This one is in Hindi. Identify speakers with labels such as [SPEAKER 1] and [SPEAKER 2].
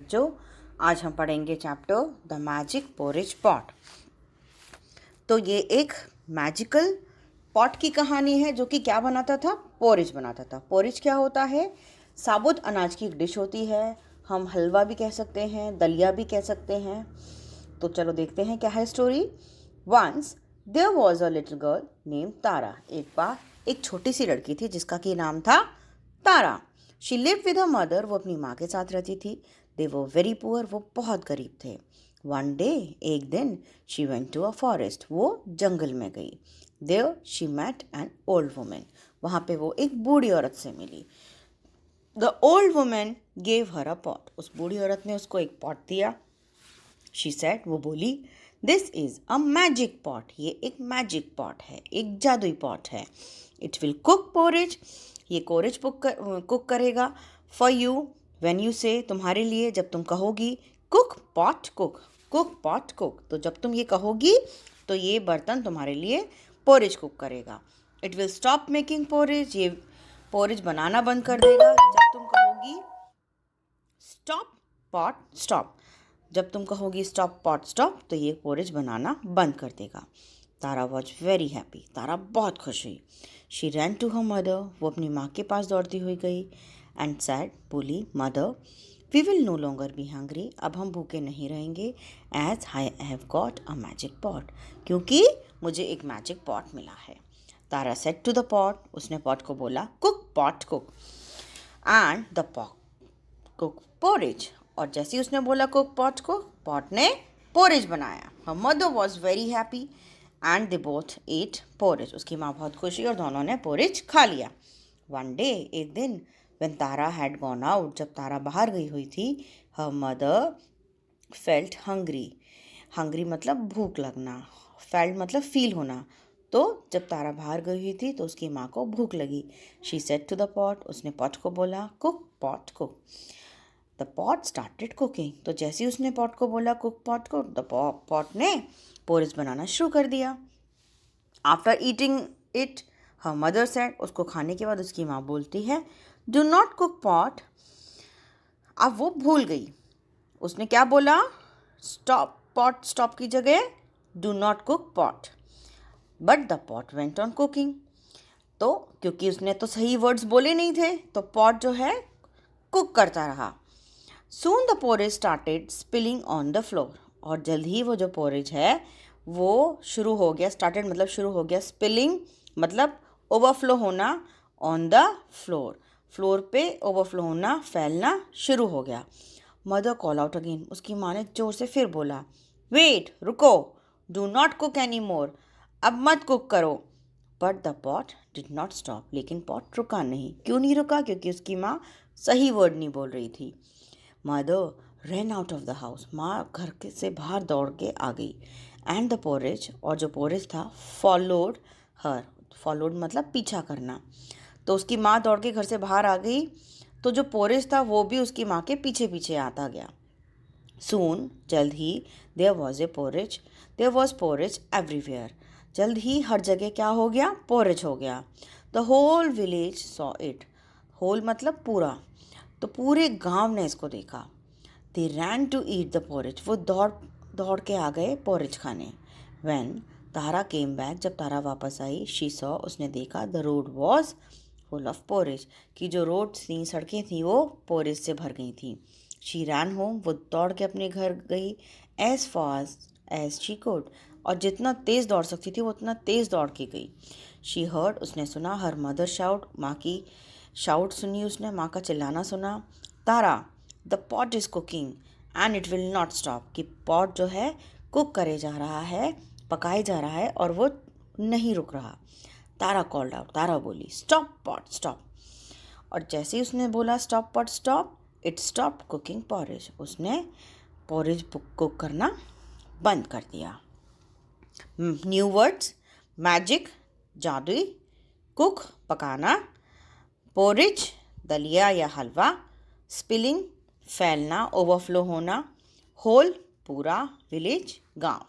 [SPEAKER 1] जो आज हम पढ़ेंगे chapter the magic porridge pot. तो ये एक मैजिकल पॉट की कहानी है जो कि क्या बनाता था, पोरिज बनाता था। पोरिज क्या होता है? साबुत अनाज की एक डिश होती है। हम हलवा भी कह सकते हैं, दलिया भी कह सकते हैं। तो चलो देखते हैं क्या है story. Once there was a little girl name Tara. एक बार एक छोटी सी लड़की थी जिसका कि नाम था Tara. She live with her mother. वो अपनी माँ के साथ रहती थी। दे वो वेरी पुअर। वो बहुत गरीब थे। वन डे, एक दिन, she went to a forest. वो जंगल में गई। There she met an old women. वहाँ पे वो एक बूढ़ी औरत से मिली। The old women gave her a pot. उस बूढ़ी औरत ने उसको एक पॉट दिया। शी सेड, वो बोली, this is a magic pot. ये एक मैजिक पॉट है, एक जादुई पॉट है। It will cook porridge. ये पोरिज कुक करेगा। For you when you say, तुम्हारे लिए जब तुम कहोगी cook pot cook, cook pot cook, तो जब तुम ये कहोगी तो ये बर्तन तुम्हारे लिए पोरिज कुक करेगा। It will stop making porridge. ये पोरिज बनाना बंद कर देगा जब तुम कहोगी स्टॉप पॉट स्टॉप। जब तुम कहोगी स्टॉप पॉट स्टॉप तो ये पोरिज बनाना बंद कर देगा। Tara was very happy. Tara बहुत खुश हुई। She ran to her mother. वो अपनी माँ के पास दौड़ती हुई गई एंड सैड, बोली, mother we will no longer be hungry. अब हम भूखे नहीं रहेंगे। As I have got a magic pot. क्योंकि मुझे एक मैजिक पॉट मिला है। Tara said to the pot. उसने पॉट को बोला, cook pot cook and the pot cook porridge. और जैसे ही उसने बोला कुक पॉट को, पॉट ने पोरिज बनाया। Her mother was very happy and they both at porridge. उसकी माँ बहुत खुश हुई और दोनों ने पोरिज खा लिया। वन डे, एक दिन, when Tara had gone out, जब तारा बाहर गई हुई थी, her mother felt hungry. Hungry मतलब भूख लगना, फेल्ट मतलब फील होना। तो जब तारा बाहर गई हुई थी तो उसकी माँ को भूख लगी। She said to the pot. उसने पॉट को बोला, cook pot cook. The pot started cooking. तो जैसे ही उसने पॉट को बोला कुक पॉट को, द पॉट ने पोरिज बनाना शुरू कर दिया। After eating it, her mother said, उसको खाने के बाद उसकी माँ बोलती है, डू नॉट कुक पॉट। अब वो भूल गई। उसने क्या बोला? स्टॉप पॉट स्टॉप की जगह do not cook pot. But the pot went on cooking. तो क्योंकि उसने तो सही वर्ड्स बोले नहीं थे तो पॉट जो है कुक करता रहा। Soon the porridge started spilling on the floor. और जल्द ही वो जो पोरेज है वो शुरू हो गया। स्टार्टेड मतलब शुरू हो गया, स्पिलिंग मतलब ओवरफ्लो होना, ऑन द फ्लोर, फ्लोर पे ओवरफ्लो होना, फैलना शुरू हो गया। Mother call out again. उसकी माँ ने जोर से फिर बोला, वेट, रुको, do not cook any more. अब मत कुक करो। But the pot did not stop. लेकिन पॉट रुका नहीं। क्यों नहीं रुका? क्योंकि उसकी माँ सही वर्ड नहीं बोल रही थी। Mother ran out of the house. माँ घर के से बाहर दौड़ के आ गई। एंड द पोरेज, और जो पोरेज था, फॉलोड हर। फॉलोड मतलब पीछा करना। तो उसकी माँ दौड़ के घर से बाहर आ गई तो जो पोरेज था वो भी उसकी माँ के पीछे पीछे आता गया। सून, जल्द ही, there was a porridge. There was porridge everywhere. जल्द ही हर जगह क्या हो गया? पोरेज हो गया। The whole village saw it. Whole मतलब पूरा। तो पूरे गांव ने इसको देखा। They ran to eat the porridge. वो दौड़ दौड़ के आ गए पोरिज खाने। व्हेन तारा केम बैक, जब तारा वापस आई, शी सॉ, उसने देखा, the road was full of porridge, कि जो रोड थी, सड़कें थी, वो पोरिज से भर गई थी। She ran home. वो दौड़ के अपने घर गई। As fast as she could. और जितना तेज़ दौड़ सकती थी वो उतना तेज़ दौड़ के गई। She heard. उसने सुना, हर मदर शाउट। माँ की शाउट सुनी उसने, माँ का चिल्लाना सुना। Tara, the pot is cooking and it will not stop. कि पॉट जो है कुक करे जा रहा है, पकाए जा रहा है और वो नहीं रुक रहा। तारा कॉल्ड आउट। तारा बोली, स्टॉप पॉट स्टॉप। और जैसे ही उसने बोला stop pot stop, it stop cooking porridge. उसने पॉरेज कुक करना बंद कर दिया। न्यू वर्ड्स, मैजिक जादुई, कुक पकाना, पोरिज दलिया या हलवा, स्पिलिंग फैलना ओवरफ्लो होना, होल पूरा, विलेज गांव।